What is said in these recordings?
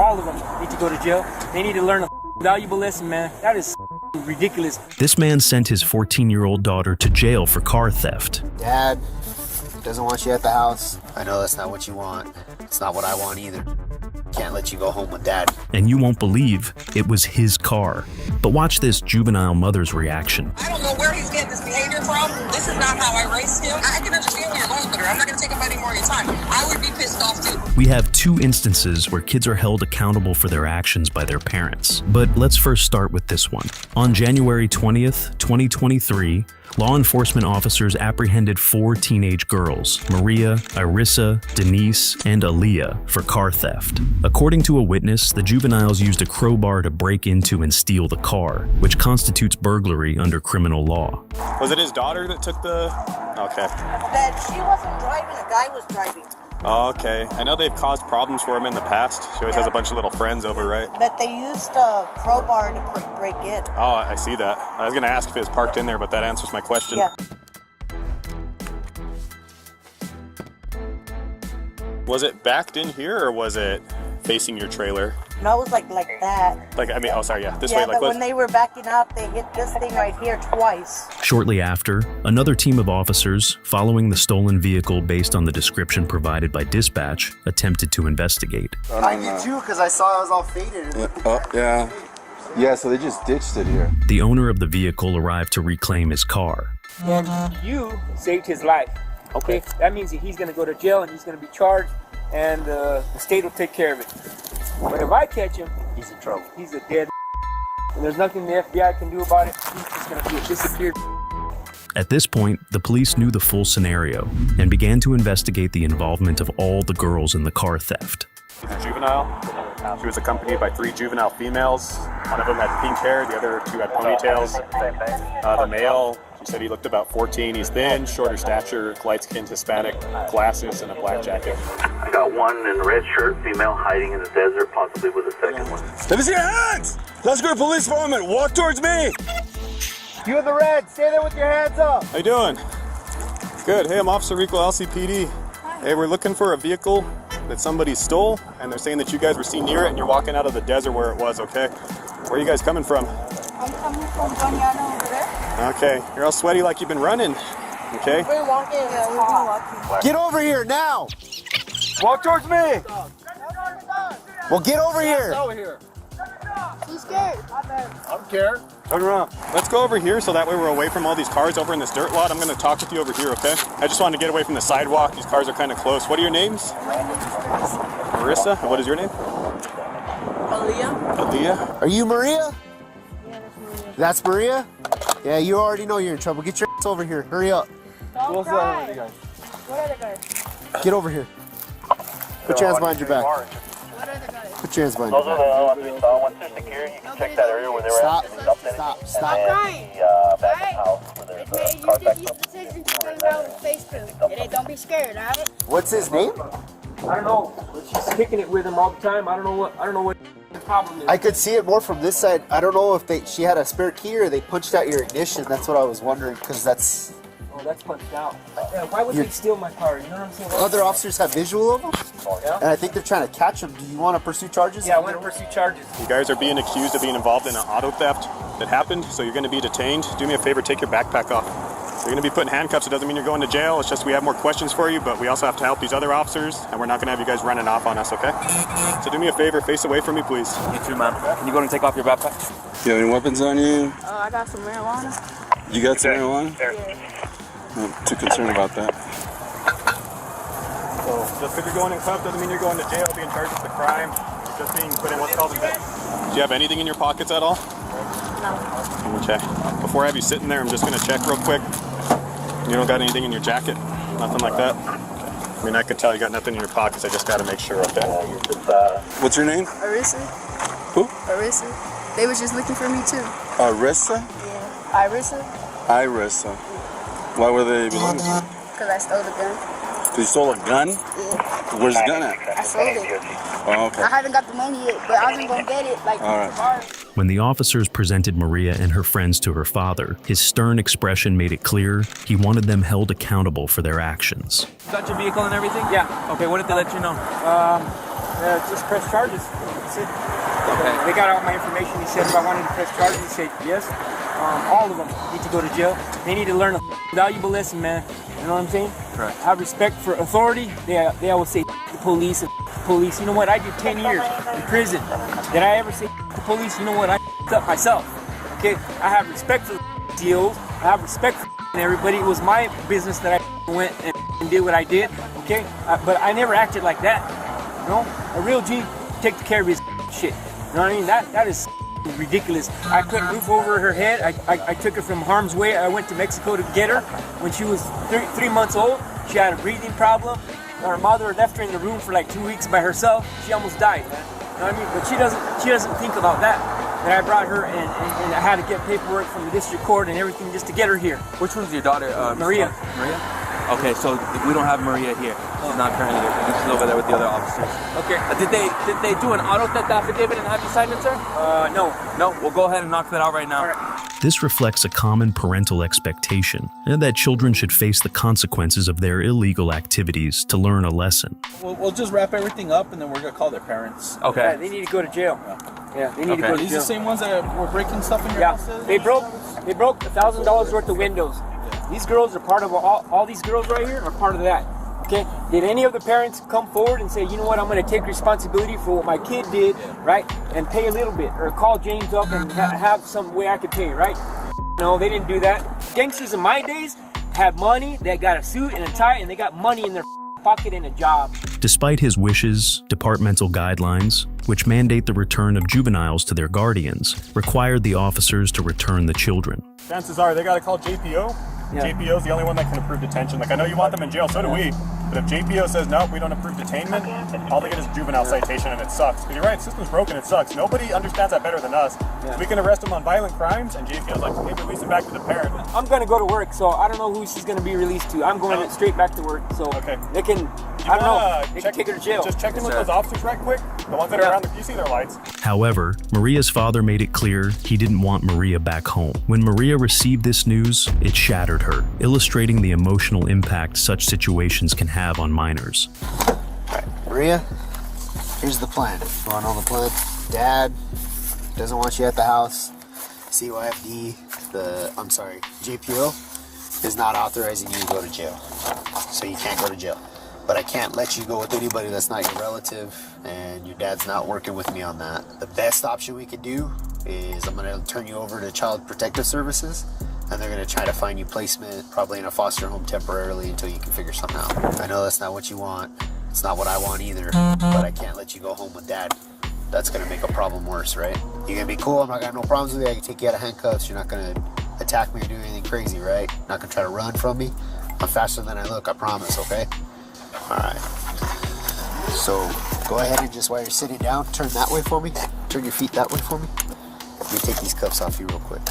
all of them need to go to jail. They need to learn a valuable lesson, man. That is ridiculous. This man sent his 14-year-old daughter to jail for car theft. Dad doesn't want you at the house. I know that's not what you want. It's not what I want either. Can't let you go home with Dad. And you won't believe it was his car. But watch this juvenile mother's reaction. I don't know where he's getting this behavior from. This is not how I raised him. I can understand where you're going with her. I'm not going to take up any more of your time. I would be pissed off too. We have two instances where kids are held accountable for their actions by their parents. But let's first start with this one. On January 20th, 2023, law enforcement officers apprehended 4 teenage girls, Maria, Irissa, Denise, and Aaliyah, for car theft. According to a witness, the juveniles used a crowbar to break into and steal the car, which constitutes burglary under criminal law. Was it his daughter that took the... Okay. That she wasn't driving, a guy was driving. Oh, okay. I know they've caused problems for him in the past. She always has a bunch of little friends over, right? That they used a crowbar to break in. Oh, I see that. I was going to ask if it was parked in there, but that answers my question. Yeah. Was it backed in here, or was it facing your trailer? No, it was like that. Like, I mean, oh, sorry, yeah. This Yeah, way, like but when they were backing up, they hit this thing right here twice. Shortly after, another team of officers, following the stolen vehicle based on the description provided by dispatch, attempted to investigate. I did too, because I saw it was all faded. Yeah. Yeah, so they just ditched it here. The owner of the vehicle arrived to reclaim his car. And you saved his life. Okay? That means that he's going to go to jail and he's going to be charged, and the state will take care of it. But if I catch him, he's in trouble. He's a dead and there's nothing the FBI can do about it. He's just going to be a disappeared. At this point, the police knew the full scenario and began to investigate the involvement of all the girls in the car theft. She's a juvenile. She was accompanied by 3 juvenile females. One of them had pink hair, the other 2 had ponytails. The male, she said he looked about 14. He's thin, shorter stature, light-skinned Hispanic, glasses, and a black jacket. I got one in a red shirt, female hiding in the desert, possibly with a second one. Let me see your hands! Let's go to police department. Walk towards me. You in the red, stay there with your hands up. How you doing? Good. Hey, I'm Officer Rico, LCPD. Hey, we're looking for a vehicle that somebody stole, and they're saying that you guys were seen near it and you're walking out of the desert where it was, okay? Where are you guys coming from? I'm coming from Doñana over there. Okay. You're all sweaty like you've been running. Okay? We're walking. Yeah, we've been walking. Get over here now. Walk towards me. Well, get over here. Over here. He's scared. I'm scared. Turn around. Let's go over here so that way we're away from all these cars over in this dirt lot. I'm going to talk with you over here, okay? I just wanted to get away from the sidewalk. These cars are kind of close. What are your names? Marissa. And what is your name? Aaliyah. Aaliyah. Are you Maria? Yeah, That's that's Maria. Maria? Yeah, you already know you're in trouble. Get your ass over here. Hurry up. Don't cry. What are the guys? Get over here. Put your hands behind your back. What are the guys? Put your hands behind your Those are back. the ones we saw. Once they're secure, you can check that area where they were Stop. at. If they dumped anything. Stop. Stop. And crying. the back of the house where there's Hey, a you car did back these up. decisions to put them out on Facebook. Hey, don't be scared, alright? What's his name? I don't know, but she's kicking it with him all the time. I don't know what the problem is. I could see it more from this side. I don't know if she had a spare key or they punched out your ignition. That's what I was wondering, because that's... Oh, that's punched out. Yeah, why would they steal my car? You know what I'm saying? Other officers have visual of them, Yeah? and I think they're trying to catch them. Do you want to pursue charges? Yeah, I want to pursue charges. You guys are being accused of being involved in an auto theft that happened, so you're going to be detained. Do me a favor, take your backpack off. You're going to be put in handcuffs. It doesn't mean you're going to jail. It's just we have more questions for you, but we also have to help these other officers, and we're not going to have you guys running off on us, okay? So do me a favor, face away from me, please. You too, man. Can you go and take off your backpack? You have any weapons on you? I got some marijuana. You got some marijuana? Yeah. I'm too concerned about that. So just because you're going in cuffs doesn't mean you're going to jail, being charged with the crime. You're just being put in what's called a... Do you have anything in your pockets at all? No. Okay. Before I have you sitting there, I'm just going to check real quick. You don't got anything in your jacket? Nothing like that? I mean, I could tell you got nothing in your pockets. I just got to make sure, okay? What's your name? Arissa. Who? Arissa. They was just looking for me too. Arissa? Yeah. Irissa. Irissa. Why were they looking for you? Because I stole the gun. You stole a gun? Yeah. Where's the gun at? I sold it. Oh, okay. I haven't got the money yet, but I was gonna get it like tomorrow. When the officers presented Maria and her friends to her father, his stern expression made it clear he wanted them held accountable for their actions. Got your vehicle and everything? Yeah. Okay, what did they let you know? Just press charges. That's it. Okay. They got all my information. He said if I wanted to press charges, he said yes. All of them need to go to jail. They need to learn a valuable lesson, man. You know what I'm saying? Correct. Have respect for authority. They always say the police and police. You know what? I did 10 years in prison. Did I ever say the police? You know what? I up myself. Okay? I have respect for the deals. I have respect for everybody. It was my business that I went and did what I did. Okay? But I never acted like that. You know? A real G takes care of his shit. You know what I mean? That is ridiculous. I put a roof over her head. I took her from harm's way. I went to Mexico to get her when she was three months old. She had a breathing problem. Her mother left her in the room for like 2 weeks by herself. She almost died, man. You know what I mean? But she doesn't think about that. That I brought her and I had to get paperwork from the district court and everything just to get her here. Which one's your daughter? Maria. Maria? Okay, so we don't have Maria here. She's not currently here. She's over there with the other officers. Okay. Did they do an auto theft affidavit and have you sign it, sir? No. No? We'll go ahead and knock that out right now. All right. This reflects a common parental expectation that children should face the consequences of their illegal activities to learn a lesson. We'll just wrap everything up and then we're going to call their parents. Okay. Yeah, they need to go to jail. Yeah, they need to go to Are these jail. the same ones that were breaking stuff in your Yeah, house? they broke $1,000 worth of windows. These girls are part of all these girls right here are part of that. Okay, did any of the parents come forward and say, you know what, I'm going to take responsibility for what my kid did, right, and pay a little bit, or call James up and have some way I could pay, right? No, they didn't do that. Gangsters in my days had money, they got a suit and a tie, and they got money in their pocket and a job. Despite his wishes, departmental guidelines, which mandate the return of juveniles to their guardians, required the officers to return the children. Chances are they got to call JPO. Yeah. JPO is the only one that can approve detention. Like, I know you want them in jail, so do we. But if JPO says, nope, we don't approve detainment, all they get is a juvenile citation, and it sucks. Because you're right, the system's broken, it sucks. Nobody understands that better than us. Yeah. We can arrest them on violent crimes, and JPO's like, hey, release them back to the parent. I'm going to go to work, so I don't know who she's going to be released to. I'm going straight back to work, so Okay. they can, I don't know, they can take her to jail. Just check in with those officers right quick. The ones that are around, you see their lights. However, Maria's father made it clear he didn't want Maria back home. When Maria received this news, it shattered her, illustrating the emotional impact such situations can have on minors. Maria, here's the plan. You want to know the plan? Dad doesn't want you at the house. CYFD, JPO, is not authorizing you to go to jail. So you can't go to jail. But I can't let you go with anybody that's not your relative, and your dad's not working with me on that. The best option we could do is I'm going to turn you over to Child Protective Services, and they're going to try to find you placement, probably in a foster home temporarily until you can figure something out. I know that's not what you want. It's not what I want either, but I can't let you go home with Dad. That's going to make a problem worse, right? You're going to be cool. I'm not going to have no problems with you. I can take you out of handcuffs. You're not going to attack me or do anything crazy, right? Not going to try to run from me. I'm faster than I look, I promise, okay? All right. So go ahead and just while you're sitting down, turn that way for me. Turn your feet that way for me. Let me take these cuffs off you real quick.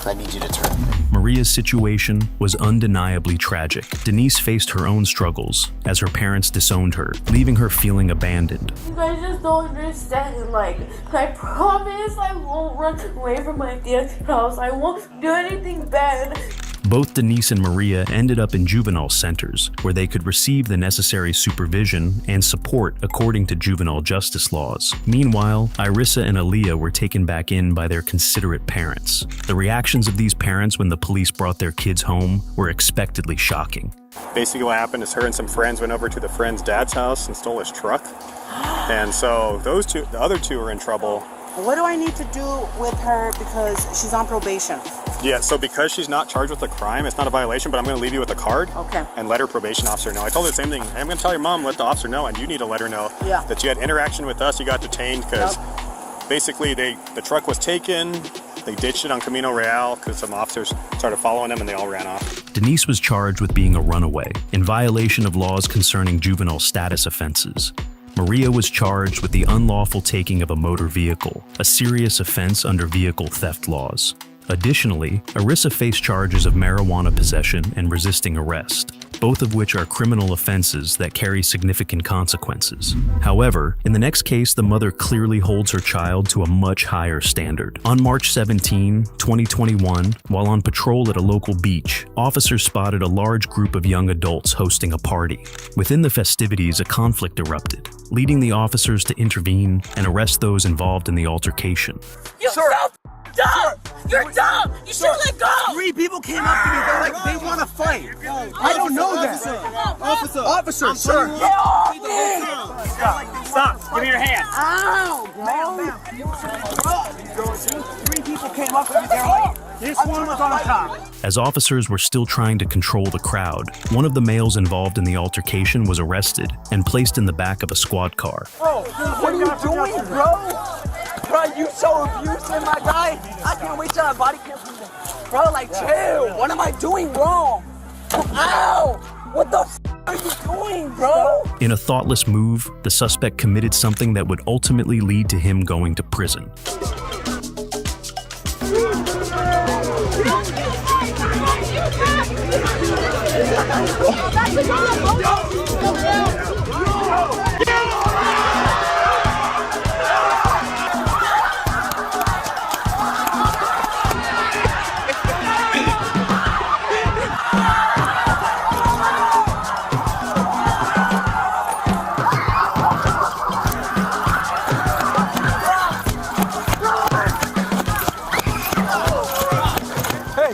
I need you to turn. Maria's situation was undeniably tragic. Denise faced her own struggles as her parents disowned her, leaving her feeling abandoned. You guys just don't understand. Like, I promise I won't run away from my dad's house. I won't do anything bad. Both Denise and Maria ended up in juvenile centers, where they could receive the necessary supervision and support according to juvenile justice laws. Meanwhile, Irissa and Aaliyah were taken back in by their considerate parents. The reactions of these parents when the police brought their kids home were expectedly shocking. Basically what happened is her and some friends went over to the friend's dad's house and stole his truck. And so the other two are in trouble. What do I need to do with her because she's on probation? Yeah, so because she's not charged with a crime, it's not a violation, but I'm going to leave you with a card. Okay. And let her probation officer know. I told her the same thing. I'm going to tell your mom, let the officer know, and you need to let her know that you had interaction with us, you got detained, because basically the truck was taken, they ditched it on Camino Real because some officers started following them and they all ran off. Denise was charged with being a runaway in violation of laws concerning juvenile status offenses. Maria was charged with the unlawful taking of a motor vehicle, a serious offense under vehicle theft laws. Additionally, Arissa faced charges of marijuana possession and resisting arrest, both of which are criminal offenses that carry significant consequences. However, in the next case, the mother clearly holds her child to a much higher standard. On March 17, 2021, while on patrol at a local beach, officers spotted a large group of young adults hosting a party. Within the festivities, a conflict erupted, leading the officers to intervene and arrest those involved in the altercation. You're so dumb! You're dumb! You should let go! 3 people came up to me, they're like, they want to fight. I don't know that. Officer, sir. Get off me! Stop. Give me your hand. Ow, bro! 3 people came up to me, they're like, this one was on top. As officers were still trying to control the crowd, one of the males involved in the altercation was arrested and placed in the back of a squad car. Bro, what are you doing, bro? Bro, you so abusive, my guy. I can't wait till I body cam from them. Bro, like, chill. What am I doing wrong? Ow! What the are you doing, bro? In a thoughtless move, the suspect committed something that would ultimately lead to him going to prison.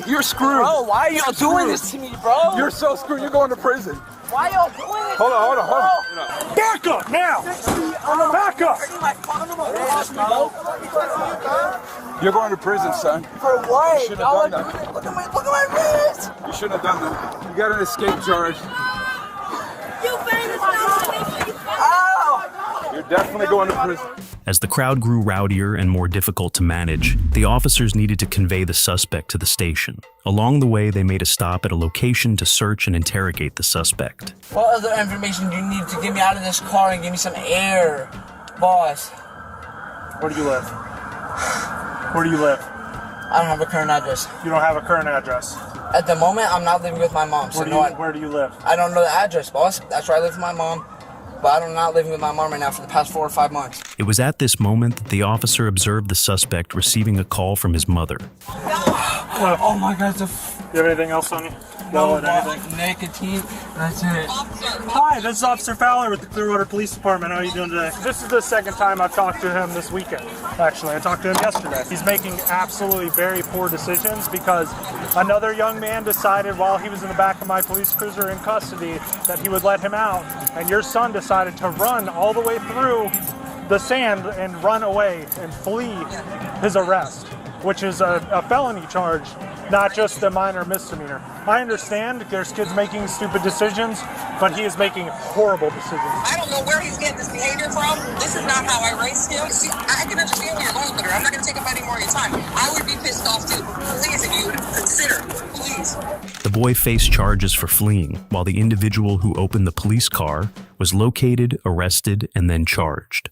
You're screwed. Bro, why are y'all doing this to me, bro? You're so screwed. You're going to prison. Why y'all doing this? Hold on. Back up now! Back up! You're going to prison, son. For what? You shouldn't have done that. Look at my wrist. You shouldn't have done that. You got an escape charge. You famous Ow! You're definitely going to prison. As the crowd grew rowdier and more difficult to manage, the officers needed to convey the suspect to the station. Along the way, they made a stop at a location to search and interrogate the suspect. What other information do you need to get me out of this car and give me some air, boss? Where do you live? Where do you live? I don't have a current address. You don't have a current address. At the moment, I'm not living with my mom. So Where do you live? I don't know the address, boss. That's where I live with my mom. But I'm not living with my mom right now for the past 4 or 5 months. It was at this moment that the officer observed the suspect receiving a call from his mother. Oh my God, You have anything else on you? No, nicotine. That's it. Hi, this is Officer Fowler with the Clearwater Police Department. How are you doing today? This is the second time I've talked to him this weekend. Actually, I talked to him yesterday. He's making absolutely very poor decisions because another young man decided while he was in the back of my police cruiser in custody that he would let him out, and your son decided to run all the way through the sand and run away and flee his arrest, which is a felony charge, not just a minor misdemeanor. I understand there's kids making stupid decisions, but he is making horrible decisions. I don't know where he's getting this behavior from. This is not how I raised him. See, I can understand where you're going with her. I'm not going to take up any more of your time. I would be pissed off too. Please, if you would consider, please. The boy faced charges for fleeing, while the individual who opened the police car was located, arrested, and then charged.